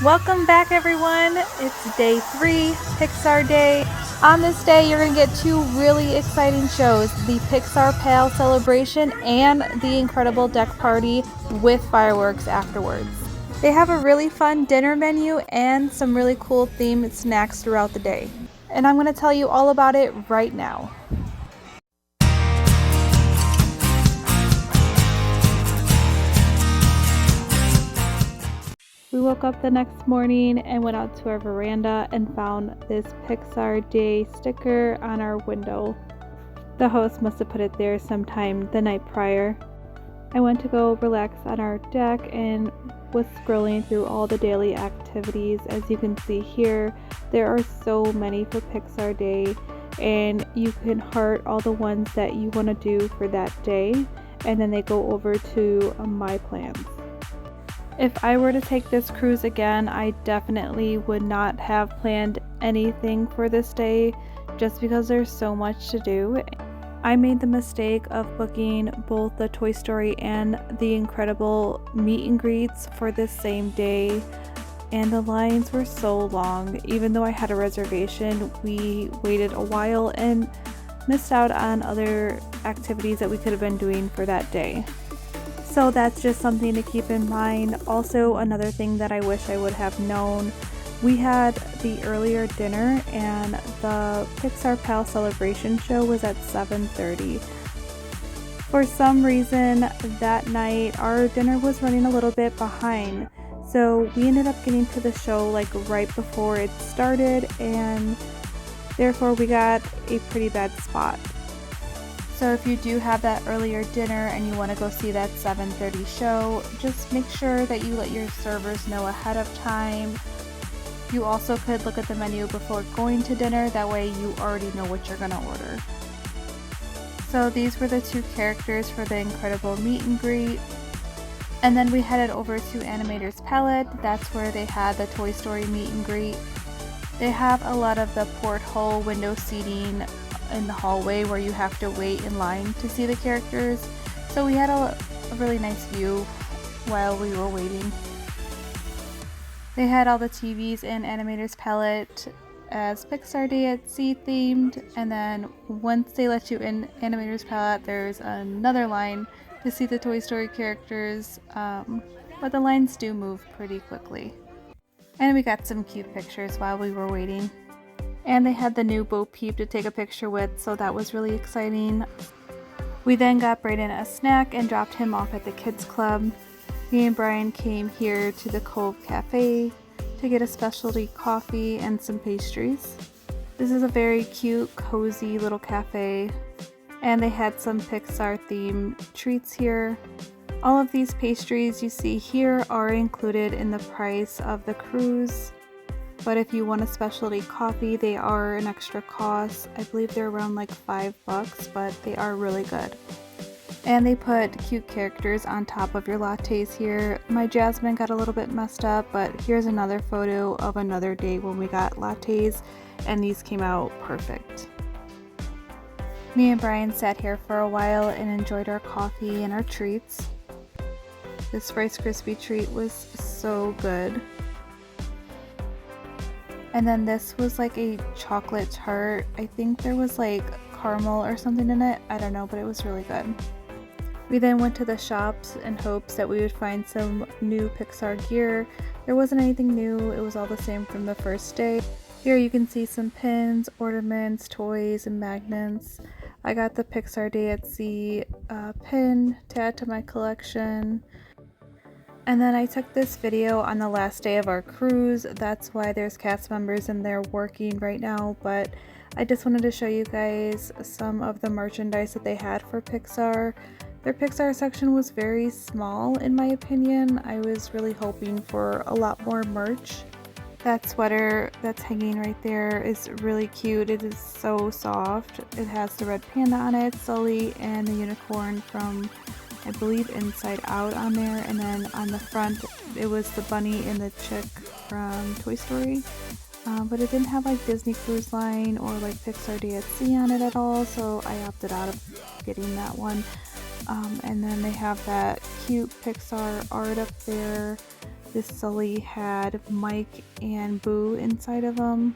Welcome back, everyone. It's day 3, Pixar Day. On this day, you're going to get 2 really exciting shows, the Pixar Pal Celebration and the Incredible Deck Party with fireworks afterwards. They have a really fun dinner menu and some really cool themed snacks throughout the day. And I'm going to tell you all about it right now. We woke up the next morning and went out to our veranda and found this Pixar Day sticker on our window. The host must have put it there sometime the night prior. I went to go relax on our deck and was scrolling through all the daily activities. As you can see here, there are so many for Pixar Day, and you can heart all the ones that you want to do for that day, and then they go over to My Plans. If I were to take this cruise again, I definitely would not have planned anything for this day just because there's so much to do. I made the mistake of booking both the Toy Story and the Incredible meet and greets for this same day, and the lines were so long. Even though I had a reservation, we waited a while and missed out on other activities that we could have been doing for that day. So that's just something to keep in mind. Also, another thing that I wish I would have known, we had the earlier dinner and the Pixar Pal Celebration show was at 7:30. For some reason that night our dinner was running a little bit behind, so we ended up getting to the show like right before it started, and therefore we got a pretty bad spot. So if you do have that earlier dinner and you want to go see that 7:30 show, just make sure that you let your servers know ahead of time. You also could look at the menu before going to dinner, that way you already know what you're going to order. So these were the 2 characters for the Incredible meet and greet. And then we headed over to Animator's Palette. That's where they had the Toy Story meet and greet. They have a lot of the porthole window seating in the hallway where you have to wait in line to see the characters, so we had a really nice view while we were waiting. They had all the TVs in Animator's Palette as Pixar Day at Sea themed, and then once they let you in Animator's Palette, there's another line to see the Toy Story characters, but the lines do move pretty quickly. And we got some cute pictures while we were waiting. And they had the new Bo Peep to take a picture with, so that was really exciting. We then got Brayden a snack and dropped him off at the kids club. Me and Brian came here to the Cove Cafe to get a specialty coffee and some pastries. This is a very cute, cozy little cafe, and they had some Pixar themed treats here. All of these pastries you see here are included in the price of the cruise. But if you want a specialty coffee, they are an extra cost. I believe they're around like $5, but they are really good. And they put cute characters on top of your lattes here. My Jasmine got a little bit messed up, but here's another photo of another day when we got lattes, and these came out perfect. Me and Brian sat here for a while and enjoyed our coffee and our treats. This Rice Krispie treat was so good. And then this was like a chocolate tart. I think there was like caramel or something in it. I don't know, but it was really good. We then went to the shops in hopes that we would find some new Pixar gear. There wasn't anything new. It was all the same from the first day. Here you can see some pins, ornaments, toys, and magnets. I got the Pixar Day at Sea pin to add to my collection. And then I took this video on the last day of our cruise. That's why there's cast members in there working right now, but I just wanted to show you guys some of the merchandise that they had for Pixar. Their Pixar section was very small in my opinion. I was really hoping for a lot more merch. That sweater that's hanging right there is really cute. It is so soft. It has the red panda on it, Sully, and the unicorn from, I believe, Inside Out on there, and then on the front it was the bunny and the chick from Toy Story, but it didn't have like Disney Cruise Line or like Pixar Day at Sea on it at all, so I opted out of getting that one. And then they have that cute Pixar art up there. This Sully had Mike and Boo inside of him,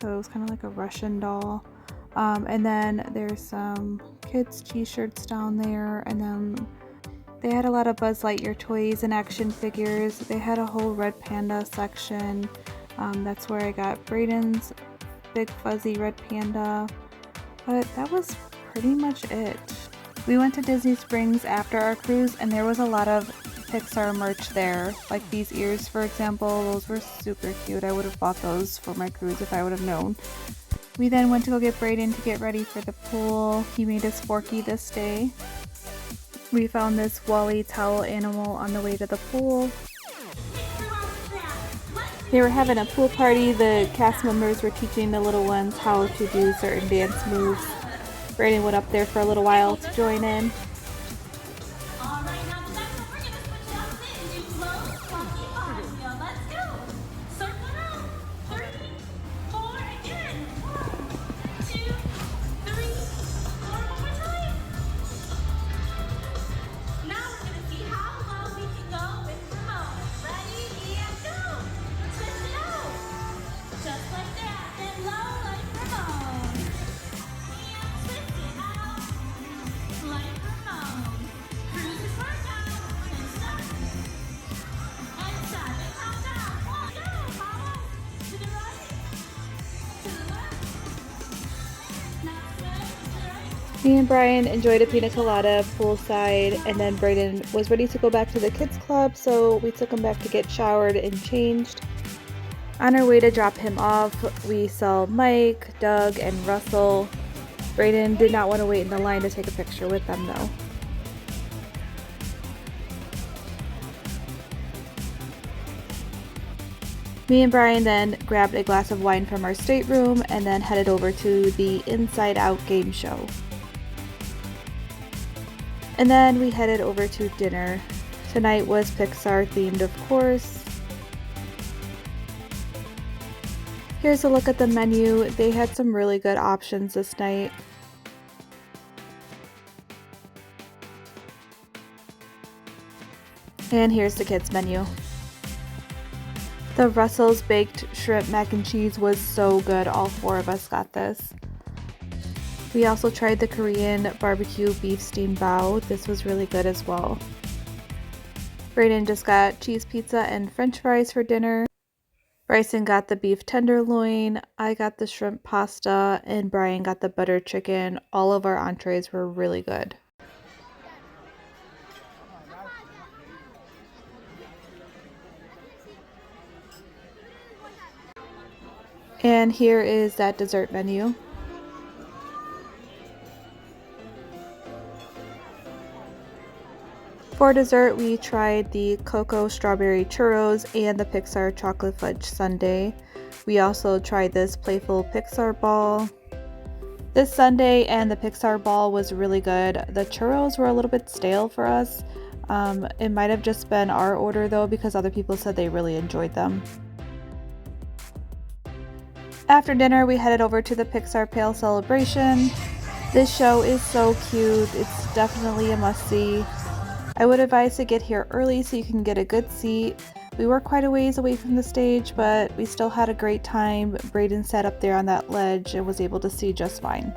so it was kind of like a Russian doll. And then there's some kids t-shirts down there, and then they had a lot of Buzz Lightyear toys and action figures. They had a whole red panda section. That's where I got Brayden's big fuzzy red panda, but that was pretty much it. We went to Disney Springs after our cruise, and there was a lot of Pixar merch there, like these ears for example. Those were super cute. I would have bought those for my cruise if I would have known. We then went to go get Brayden to get ready for the pool. He made us Forky this day. We found this Wally towel animal on the way to the pool. They were having a pool party. The cast members were teaching the little ones how to do certain dance moves. Brayden went up there for a little while to join in. Me and Brian enjoyed a pina colada poolside, and then Brayden was ready to go back to the kids club, so we took him back to get showered and changed. On our way to drop him off, we saw Mike, Doug, and Russell. Brayden did not want to wait in the line to take a picture with them though. Me and Brian then grabbed a glass of wine from our stateroom and then headed over to the Inside Out game show. And then we headed over to dinner. Tonight was Pixar themed, of course. Here's a look at the menu. They had some really good options this night. And here's the kids menu. The Russell's baked shrimp mac and cheese was so good. All four of us got this. We also tried the Korean barbecue beef steamed bao. This was really good as well. Brayden just got cheese pizza and french fries for dinner. Bryson got the beef tenderloin. I got the shrimp pasta, and Brian got the butter chicken. All of our entrees were really good. And here is that dessert menu. For dessert, we tried the cocoa strawberry churros and the Pixar chocolate fudge sundae. We also tried this playful Pixar ball. This sundae and the Pixar ball was really good. The churros were a little bit stale for us. It might have just been our order though, because other people said they really enjoyed them. After dinner, we headed over to the Pixar Pale Celebration. This show is so cute. It's definitely a must-see. I would advise to get here early so you can get a good seat. We were quite a ways away from the stage, but we still had a great time. Brayden sat up there on that ledge and was able to see just fine.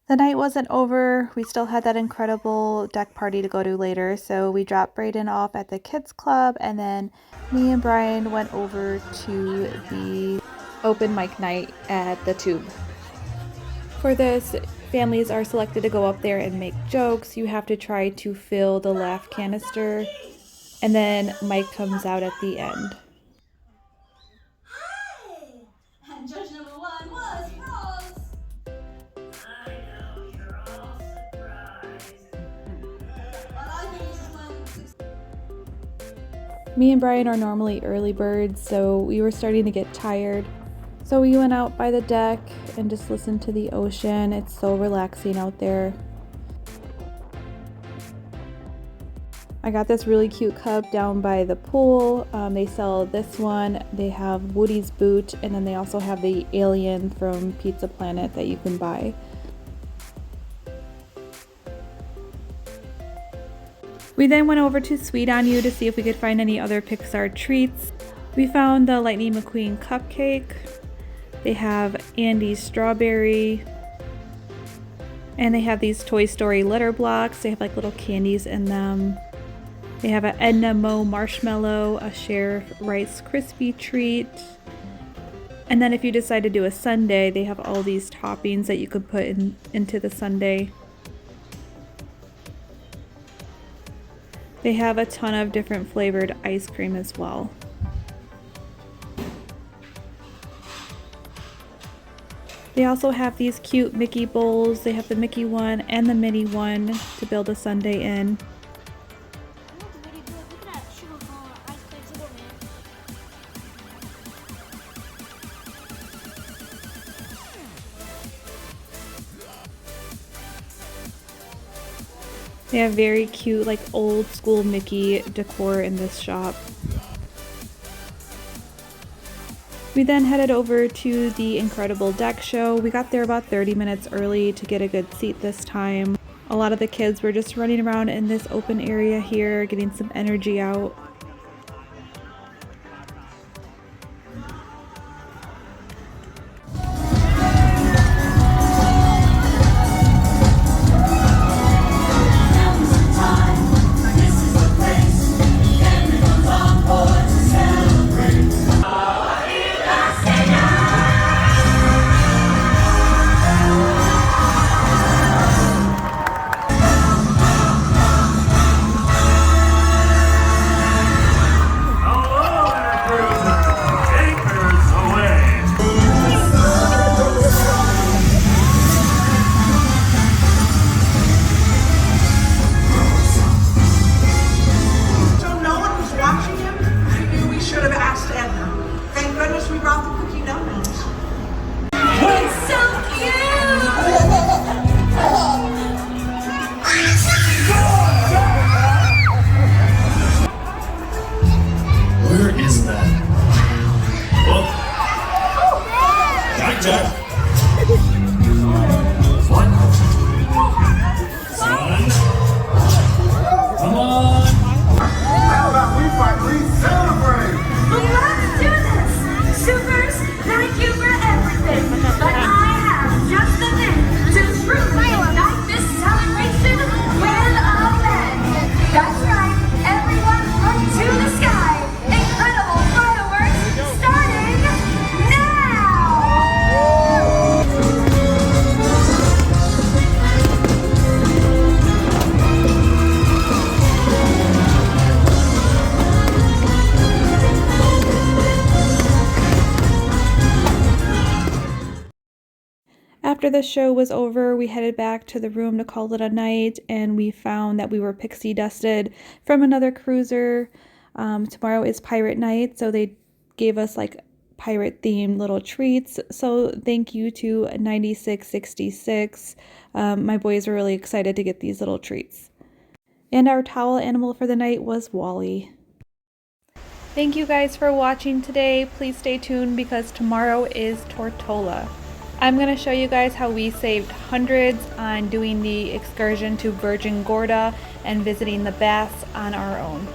The night wasn't over. We still had that incredible deck party to go to later. So we dropped Brayden off at the kids club, and then me and Brian went over to the open mic night at the Tube. For this, families are selected to go up there and make jokes. You have to try to fill the laugh canister, and then Mike comes out at the end. Hi! And judge number 1 was Rose. I know you're all surprised. But I think it's just Me and Brian are normally early birds, so we were starting to get tired. So we went out by the deck and just listened to the ocean. It's so relaxing out there. I got this really cute cup down by the pool. They sell this one. They have Woody's boot, and then they also have the alien from Pizza Planet that you can buy. We then went over to Sweet On You to see if we could find any other Pixar treats. We found the Lightning McQueen cupcake. They have Andy's strawberry. And they have these Toy Story litter blocks. They have like little candies in them. They have an Edna Mo marshmallow, a Sheriff Rice Krispie treat. And then if you decide to do a sundae, they have all these toppings that you could put into the sundae. They have a ton of different flavored ice cream as well. They also have these cute Mickey bowls. They have the Mickey one and the Minnie one to build a sundae in. They have very cute, like old school Mickey decor in this shop. We then headed over to the Incredible Deck Show. We got there about 30 minutes early to get a good seat this time. A lot of the kids were just running around in this open area here, getting some energy out. After the show was over, we headed back to the room to call it a night, and we found that we were pixie dusted from another cruiser. Tomorrow is pirate night, so they gave us like pirate themed little treats. So thank you to 9666. My boys were really excited to get these little treats. And our towel animal for the night was Wally. Thank you guys for watching today. Please stay tuned because tomorrow is Tortola. I'm going to show you guys how we saved hundreds on doing the excursion to Virgin Gorda and visiting the baths on our own.